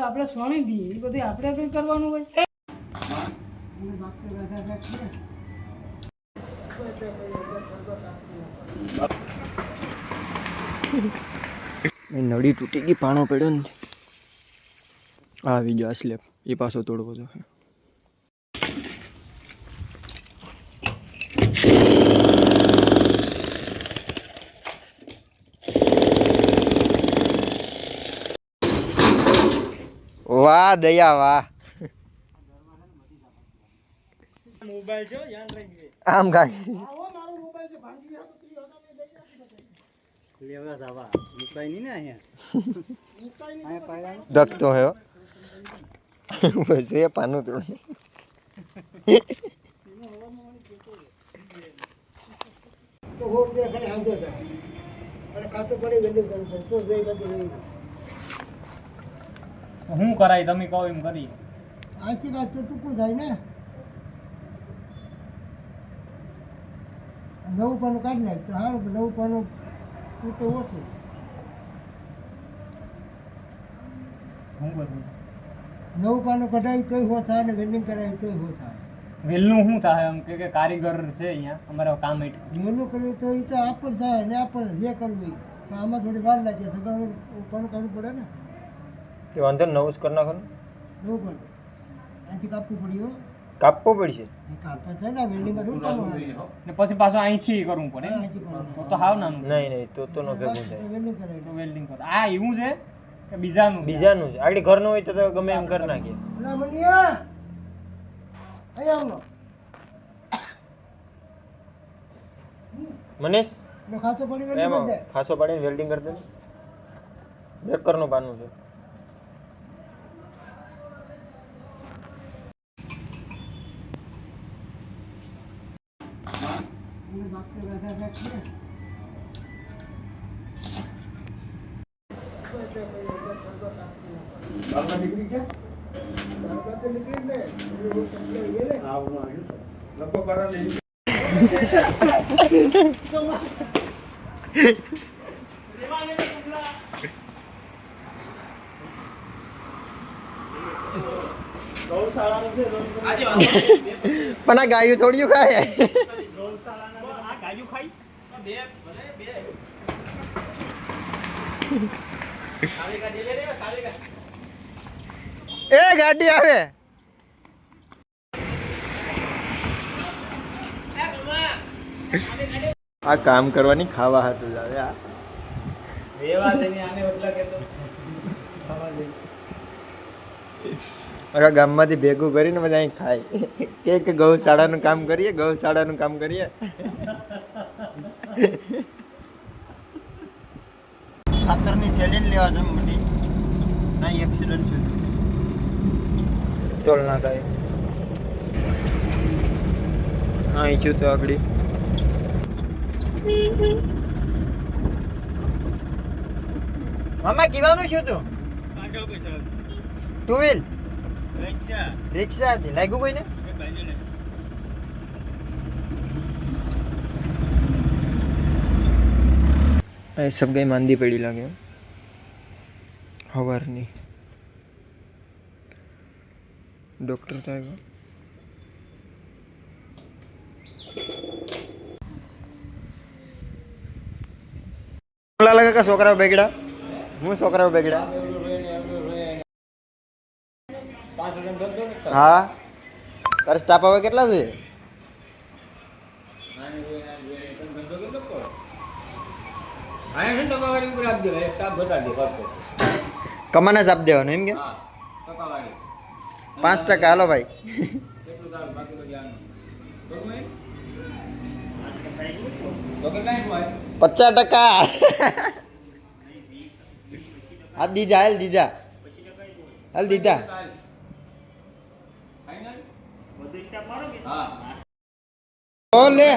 આપણે સોની દઈએ એ બધું આપણે કંઈ કરવાનું હોય. નળી તૂટી ગઈ, પાણો પડ્યો ને આવી ગયો. આ સ્લેબ એ પાછો તોડવો તો. વાહ દયા વાહ. મોબાઈલ છે યાદ રાખજે. આમ કાંઈ આવો મારો મોબાઈલ છે ભાંગી ગયો તો તું હતો મેં દઈ આપી લેવા જાવા મુકાઈ નહીં ને અહીંયા દખતો હે બસ એ પાનું તોડ. તો હો બે ખાલી હાંધો જાય અને ખાતો પડી વેલ્યુ કરવું પડે તો જઈ બધું રહી. હું કરાય તમે કહો એમ કરી. આથી કાચ તો ટૂંકું થાય ને. નવું પાનું કાઢી નાખ તો સારું. નવું પાનું તૂટે ઓછું. હું કરું નવું પાનું કઢાવી તોય હો થાય ને વેલ્ડિંગ કરાવી તોય હો થાય. વેલનું શું થાય એમ કે કારીગર છે અહીંયા અમારે કામ એટલું વેલું કર્યું તો એ તો આપણ થાય ને આપણે જે કરવું હોય. પણ આમાં થોડી વાર લાગે તો પાનું કરવું પડે ને. એ વાંધો નવું જ કરી નાખો ને. નવું પાનું અહીંથી કાપવું પડ્યું. કાપવું પડશે. કાપવા થાય ને વેલ્ડિંગમાં થોડું પાનું આવે. ને પછી પાછું અહીંથી કરવું પડે અહીંથી પાનું તો હાવ નાનું નહીં તો ન ભેગું થાય. વેલ્ડિંગ કરાવી તો વેલ્ડિંગ કરો. આ એવું છે કે બીજાનું બીજાનું જ આગળ ઘરનું હોય તો ગમે એમ કરી નાખીએ. ના મનિયા અહીંયા આવનો મનીષ ને ખાતો પડી વેલ્ડિંગ એમાં કરી દે. ખાસો પાડીને વેલ્ડિંગ કરી દે. બ્રેકરનું પાનું છે. અને બાપતો રાધા રાખીએ. બાબા નીકળી ગયા. બાબા તો નીકળી ને પણ આ ગાયું થોડી ખાય. એ ગાડી આવે. આ કામ કરવાની ખાવા હાટું જ આવે. આ આખા ગામમાંથી ભેગું કરીને બધા અહીં ખાય કે ગૌશાળાનું કામ કરીએ, ગૌશાળાનું કામ કરીએ. ખાતરની થેલી લેવા છે મોટી. ના એક્સિડન્ટ છે. ટોલ ના થાય. અહીં છું તો આગળ મામા કીવાનું છું તું? ટુ વ્હીલ રિક્ષા હતી. લાગ્યું કોઈને? સબ ગઈ માંદી પડી લાગે સવારની. ડૉક્ટર તો આવ્યો. લાગે કે છોકરાઓ બેગડા. હું છોકરાઓ બેગડા. હા તારે સ્ટાફ હવે કેટલા જોઈએ? કમાને જ આપ દેવાનું એમ કે 5% હાલો ભાઈ. 50% હા દીધા. હાલ દીધા. હાલ દીધા. લે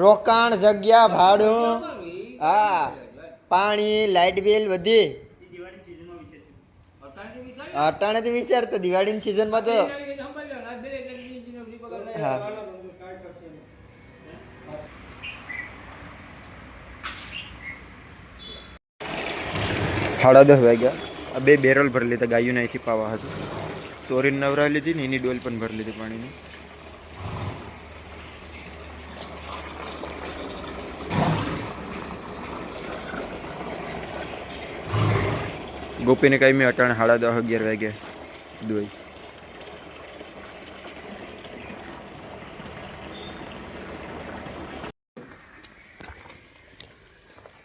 રોકાણ જગ્યા ભાડું હા પાણી લાઇટ બિલ બધી અટાણેથી વિચાર તો દિવાળીની સિઝનમાં તો હા. 10:30 વાગ્યા આ 2 બેરલ ભરી લીધા ગાયોને અહીંથી પાવા હતું. તોરીને નવરાવી લીધી ને એની ડોલ પણ ભરી લીધી પાણીની. ગોપીને કાંઈ મેં અટાણે 10:30-11 વાગે દોઈ.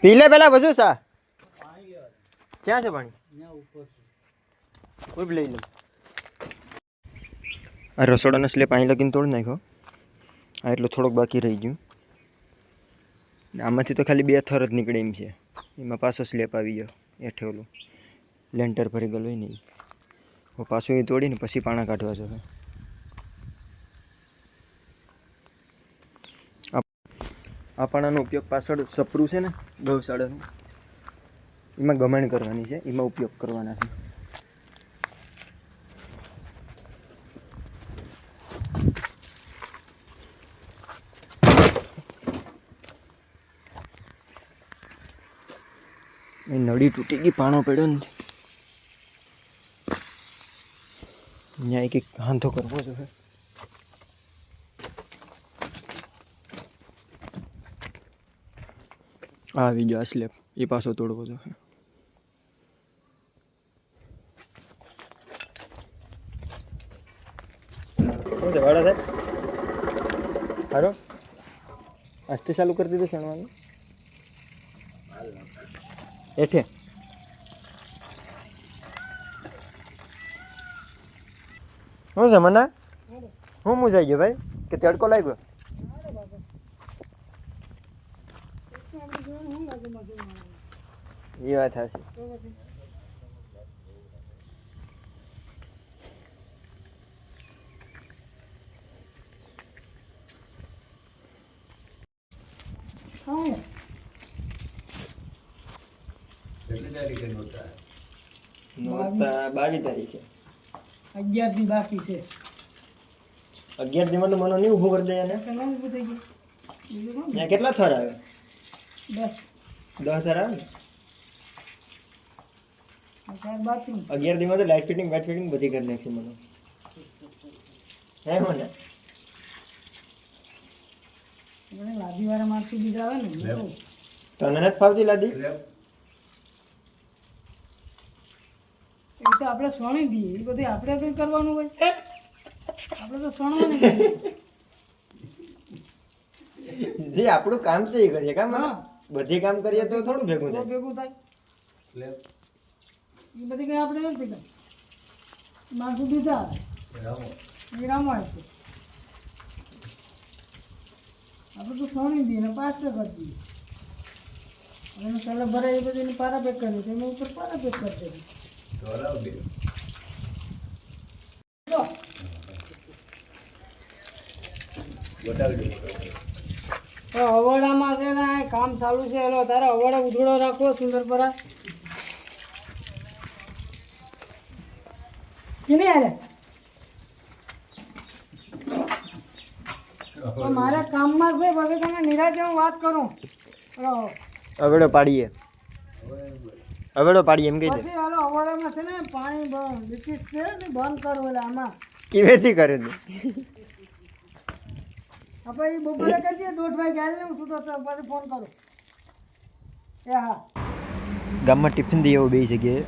પી લે પેલા બધું સા. ક્યાં છે પાણી? કોઈ બી લઈ લે. આ રસોડાનો સ્લેબ અહીં લગીને તોડી નાખ્યો. આ એટલો થોડોક બાકી રહી ગયું. આમાંથી તો ખાલી 2 થર જ નીકળે એમ છે. એમાં પાછો સ્લેબ આવી ગયો હેઠે ઓલું લેન્ટર ભરી ગયેલું હોય ને હું પાછું એ તોડીને પછી પાણા કાઢવા છે. આ પાણાનો ઉપયોગ પાછળ સપરું છે ને ગૌશાળાનું એમાં ગમણ કરવાની છે, એમાં ઉપયોગ કરવાના છે. એ નળી તૂટી ગઈ, પાણો પડ્યો ને અહીંયા એક હાંધો કરવો જોઈએ. આવી ગયો આ સ્લેબ, એ પાછો તોડવો જોઈએ. શું છે વાળા સાહેબ? હારો આજથી ચાલુ કરી દીધું શણવાનું હેઠે. શું છે મના? હું મૂજાઈ ગયો ભાઈ કે તડકો લાગ્યો? એ વાત હશે. નોરતા 22 તારીખે 11 દી બાકી છે. 11 દી મને નહીં ઊભો કરી દે એને. ત્યાં કેટલા થર આવે? 10 થર આવે ને. 11 દીમાં તો લાઇટ ફિટિંગ વાઇટ ફિટિંગ બધી કરી નાખશે મને. હે મને લાદી વાળા મારથી બીજા આવે ને તને નથી ફાવતી લાદી? એ તો આપણે સોણી દઈએ, એ બધી આપણે કંઈ કરવાનું હોય. આપણે તો સોણવાનું જે આપણું કામ છે એ કરીએ. કામ બધી કામ કરીએ તો થોડું ભેગું થાય. એ બધી કંઈ આપણે નથી કરતા. માથું દીધા એ રામાય છે. આપણે તો સોણી દઈએ ને પાસ્ટર કરી દઈએ. અને કલર ભરાય એ બધી પારા પેક કરી એમાં ઉપર પારા પેક કરી દઈએ. અવડામાં છે ને કામ ચાલુ છે. એલો તારે અવડે ઉધડો રાખવો સુંદરપરા કે નહીં હાલે? મારા કામમાં છે પછી તમે નિરાજે હું વાત કરું. અવેડો પાડીએ, અવેડો પાડીએ એમ કહી દે. પછી હાલો અવડામાં છે ને પાણી લીકેજ છે ને બંધ કરવું. એટલે આમાં કેવેથી કરે તું? આપણે એ બપોરે કરીએ 1:30 વાગે. ચાલે હું છૂટો પછી ફોન કરું. એ હા. ગામમાં ટિફિન દઈએ એવું 2 જગ્યાએ,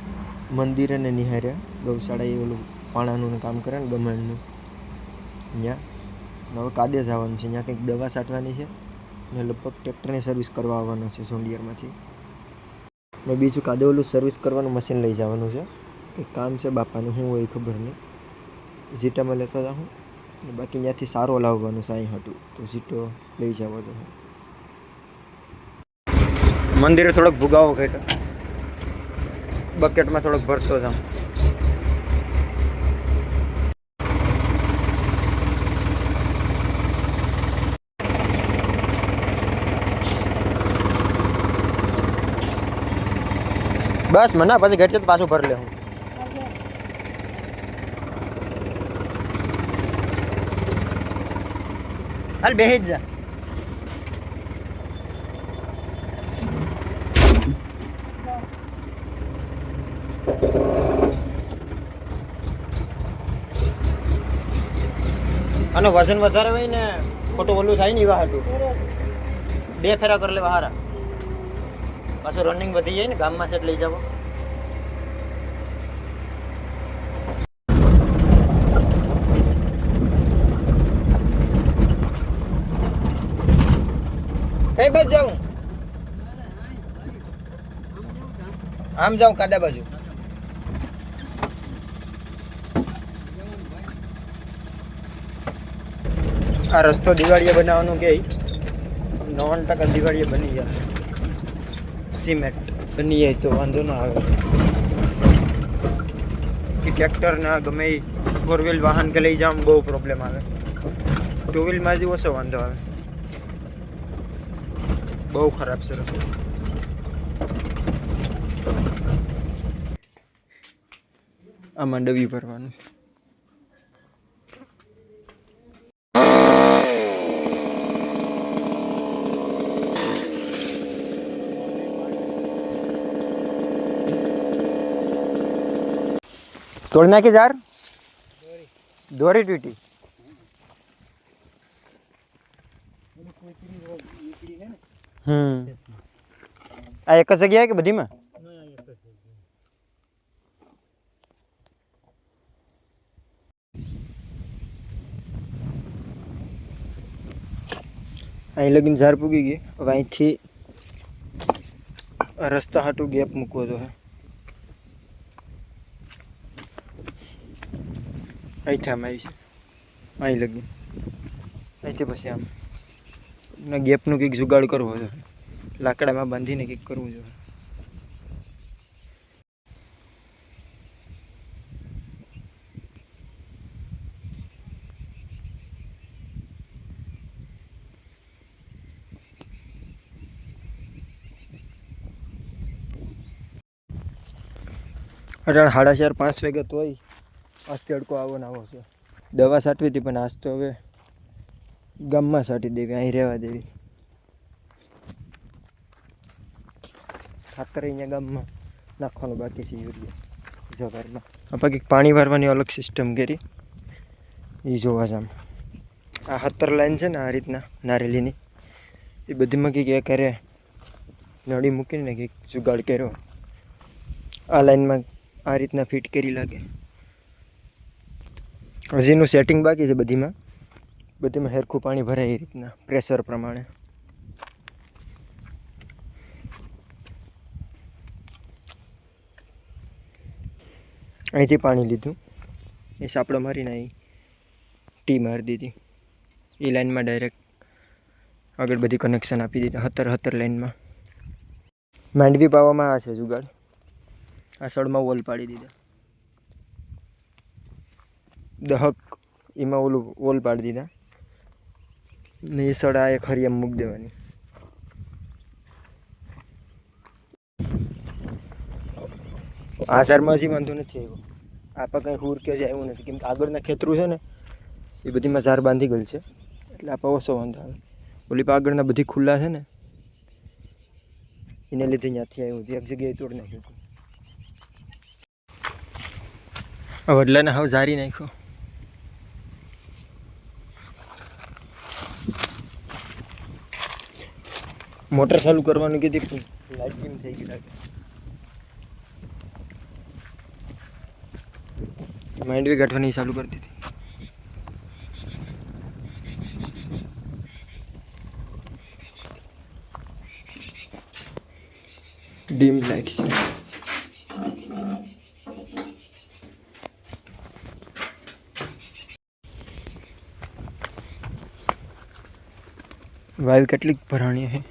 મંદિર અને નિહારે ગૌશાળા એ ઓલું પાણાનું કામ કરે ને ગમણનું. ત્યાં હવે કાદે જવાનું છે, ત્યાં કંઈક દવા છાંટવાની છે ને લગભગ ટ્રેક્ટરની સર્વિસ કરવા આવવાનું છે સોંડિયરમાંથી. ને બીજું કાદે ઓલું સર્વિસ કરવાનું મશીન લઈ જવાનું છે. કંઈક કામ છે બાપાનું, શું હોય ખબર નહીં. ઝીટામાં લેતા જાઉં ને બાકી ત્યાંથી સારો લાવવાનું સાંઈ હતું તો ઝીટો લઈ જવો જોઈએ. મંદિરે થોડોક ભૂગાવો ઘટ્યો, બકેટમાં થોડોક ભરતો જાઉં. બસ મને પછી ઘટશે તો પાછું ભરી લે. હું હાલ બેહી જ જા. અને વજન વધારે હોય ને ખોટું ઓલું થાય ને એવા હાટું 2 ફેરા કરી લેવા હારા. પાછું રનિંગ વધી જાય ને ગામમાં સેટ લઈ જાવ. કઈ બાજુ જાઉં? આમ જાઉં કાદા બાજુ. આ રસ્તો દિવાળીએ બનાવવાનું કે 90% દિવાળીએ બની જાય. સિમેન્ટ બની જાય તો વાંધો ના આવે. ટ્રેક્ટર ના ગમે 4 વ્હીલ વાહન કે લઈ જવામાં બહુ પ્રોબ્લેમ આવે. 2 વ્હીલમાં જ ઓછો વાંધો આવે. બહુ ખરાબ છે રસ્તો. આમાં ડબી ભરવાનું છે. તોડ નાખી યાર દોરી તૂટી. આ એક જ જગ્યાએ કે બધીમાં? અહીં લગીને ઝાર પૂગી ગઈ. હવે અહીંથી રસ્તા હાટું ગેપ મૂકવો તો હે. અહીંથી આમ આવી છે અહીં લગી. અહીંથી પછી આમ ના ગેપનું કંઈક જુગાડ કરવો છે. લાકડામાં બાંધીને કંઈક કરવું જોઈએ. અટાણ 4:30-5 વાગે તો હોય. આજ તડકો આવો ને આવો છે. દવા છાંટવી હતી પણ આજ તો હવે ગામમાં છાંટી દેવી, અહીં રહેવા દેવી. ખાતર અહીંયા ગામમાં નાખવાનું બાકી છે યુરિયા જવારમાં. આપણે કંઈક પાણી વારવાની અલગ સિસ્ટમ કરી એ જોવા જામ. આ 17 લાઈન છે ને આ રીતના નારેલીની એ બધીમાં કંઈક એ કરે નળી મૂકીને કંઈક જુગાડ કર્યો. આ લાઈનમાં આ રીતના ફિટ કરી લાગે. હજીનું સેટિંગ બાકી છે બધીમાં હેરખું પાણી ભરાય એ રીતના પ્રેશર પ્રમાણે. અહીંથી પાણી લીધું એ સાપડો મારીને અહીં ટી મારી દીધી. એ લાઈનમાં ડાયરેક્ટ આગળ બધી કનેક્શન આપી દીધા 17 લાઈનમાં. માંડવી પાવામાં આ છે જુગાડ. આ સળમાં વોલ પાડી દીધા. દહક એમાં ઓલું વોલ પાડી દીધા ને એ સળા એક હરિયામ મૂકી દેવાની. આ સારમાં હજી વાંધો નથી આવ્યો. આપા કંઈ હુર કે જ આવ્યું નથી કેમ કે આગળના ખેતરું છે ને એ બધીમાં ઝાર બાંધી ગયેલ છે એટલે આપા ઓછો વાંધો આવે. ઓલી આગળના બધી ખુલ્લા છે ને એને લીધે ત્યાંથી આવ્યું હતું. એક જગ્યાએ તોડી નાખ્યું હતું. આ વડલાને હવે ઝારી નાખ્યો. મોટર ચાલુ કરવાનું કીધી લાઈટ કેમ થઈ ગઈ લાગે. માંડવી કાઢવાની ચાલુ કરી દીધી. ડીમ લાઇટ્સ વાયુ કેટલીક ભરાણી છે.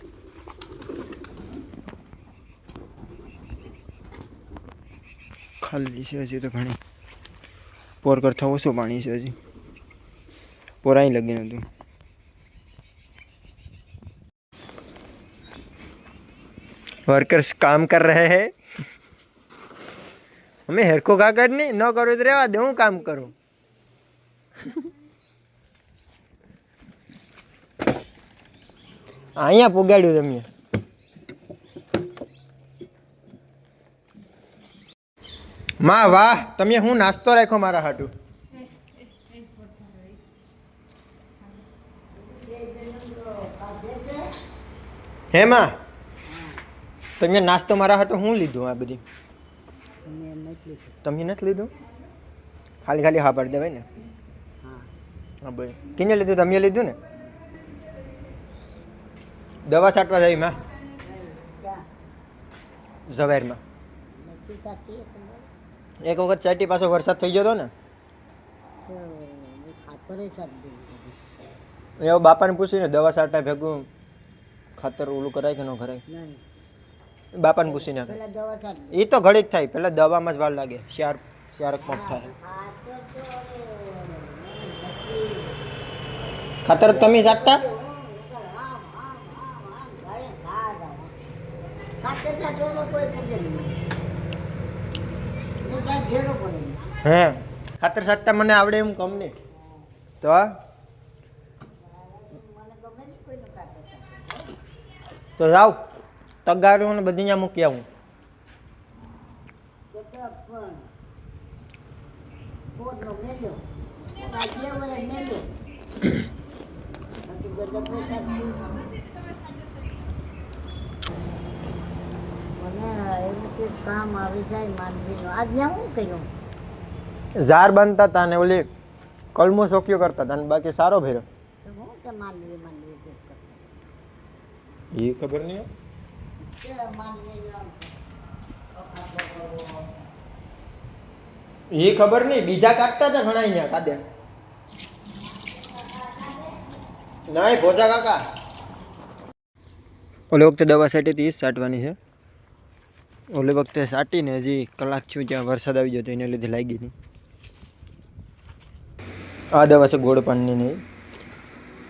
ખાલી છે હજી તો ઘણી. પોર કરતાં ઓછું પાણી છે હજી. પોર અહીં લગી નતું. वर्कर्स काम कर रहे हैं. हमें हेर को का करनी न करो तो रेवा दे, હું કામ કરું. અહીંયા પુગાડ્યું તમે. માં વાહ, તમે હું નાસ્તો રાખ્યો મારા હાટું. હેમાં તમે નાસ્તો મારા હાટો હું લીધું આ બધી તમે નથી લીધું ખાલી ખાલી હા પાડી દેવાય ને હા ભાઈ કિને લીધું તમે લીધું ને દવા છાંટવા જાય માં ઝવેરમાં એક વખત ચાટી પાછો વરસાદ થઈ ગયો હતો ને એવો બાપાને પૂછ્યું ને દવા છાંટા ભેગું ખાતર ઓલું કરાય કે ન કરાય બાપાને પૂછીને એ તો ઘડી જ થાય પેલા દવામાં જ વાર લાગે શાર પંપ થાય ખાતર તમે છાંટતા હે ખાતર છાંટતા મને આવડે એમ કમ નહીં તો જાવ તગારું ને બધી અહીંયા મૂકી આવું કામ આવી જાય માનવીનું આજ ત્યાં શું કર્યું ઝાર બાંધતા હતા ને ઓલી કલમો ચોક્યો કરતા હતા ને બાકી સારો ભેરો હું કે માનવી એ ખબર નહીં એ ખબર નહીં બીજા કાઢતા હતા ઘણા અહીંયા કાદે નહીં ભોજા કાકા ઓલી વખતે દવા સાટી હતી સાટવાની છે ઓલી વખતે સાટીને હજી કલાક થયું ત્યાં વરસાદ આવી ગયો તો એને લીધે લાગી નહીં આ દવા છે ગોળ પાનની નહીં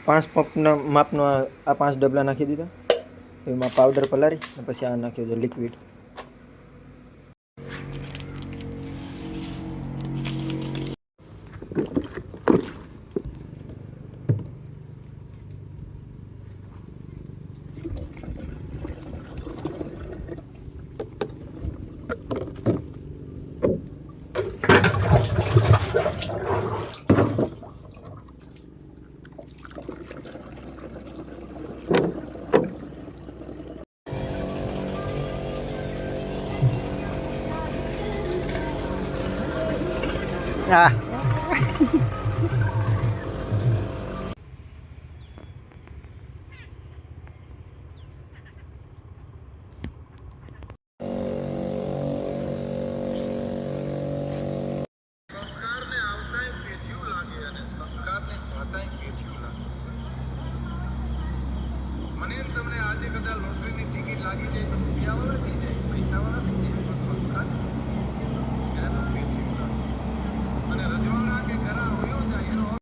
5 પંપના માપનો આ 5 ડબલા નાખી દીધા એમાં પાવડર પલાળી અને પછી આ નાખ્યો છે લિક્વિડ Ah. સંસ્કારને આવતાય પેચિયું લાગે અને સંસ્કારને જાતાય પેચિયું લાગે. મને તમને આજે કદાચ લોટરીની ટિકિટ લાગી જાય તો રૂપિયાવાળા થઈ જાય.